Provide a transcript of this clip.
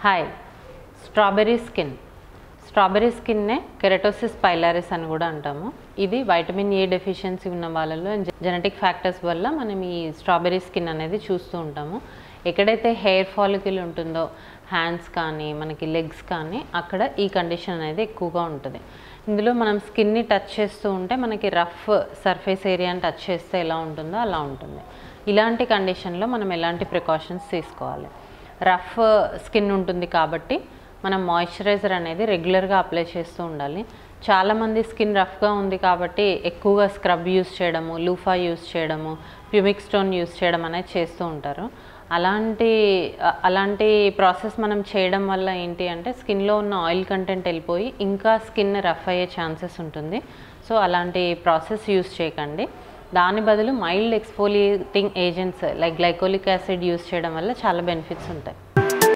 Hi, strawberry స్కిన్నే keratosis pilaris అని కూడా అంటాము. ఇది వైటమిన్ ఏ డెఫిషియన్సీ ఉన్న వాళ్ళలో జెనెటిక్ ఫ్యాక్టర్స్ వల్ల మనం ఈ స్ట్రాబెర్రీ స్కిన్ అనేది చూస్తూ ఉంటాము. ఎక్కడైతే హెయిర్ ఫాలికల్ ఉంటుందో హ్యాండ్స్ కానీ మనకి లెగ్స్ కానీ అక్కడ ఈ కండిషన్ అనేది ఎక్కువగా ఉంటుంది. ఇందులో మనం స్కిన్ని టచ్ చేస్తూ ఉంటే మనకి రఫ్ సర్ఫేస్ ఏరియాని టచ్ చేస్తే ఎలా ఉంటుందో అలా ఉంటుంది. ఇలాంటి కండిషన్లో మనం ఎలాంటి ప్రికాషన్స్ తీసుకోవాలి? రఫ్ స్కిన్ ఉంటుంది కాబట్టి మనం మాయిశ్చరైజర్ అనేది రెగ్యులర్గా అప్లై చేస్తూ ఉండాలి. చాలామంది స్కిన్ రఫ్గా ఉంది కాబట్టి ఎక్కువగా స్క్రబ్ యూస్ చేయడము, లూఫా యూస్ చేయడము, ప్యూమిక్ స్టోన్ యూస్ చేయడం అనేది చేస్తూ ఉంటారు. అలాంటి ప్రాసెస్ మనం చేయడం వల్ల ఏంటి అంటే స్కిన్లో ఉన్న ఆయిల్ కంటెంట్ వెళ్ళిపోయి ఇంకా స్కిన్ రఫ్ అయ్యే ఛాన్సెస్ ఉంటుంది. సో అలాంటి ప్రాసెస్ యూస్ చేయకండి. దాని బదులు mild exfoliating agents like glycolic acid use చేయడం వల్ల చాలా బెనిఫిట్స్ ఉంటాయి.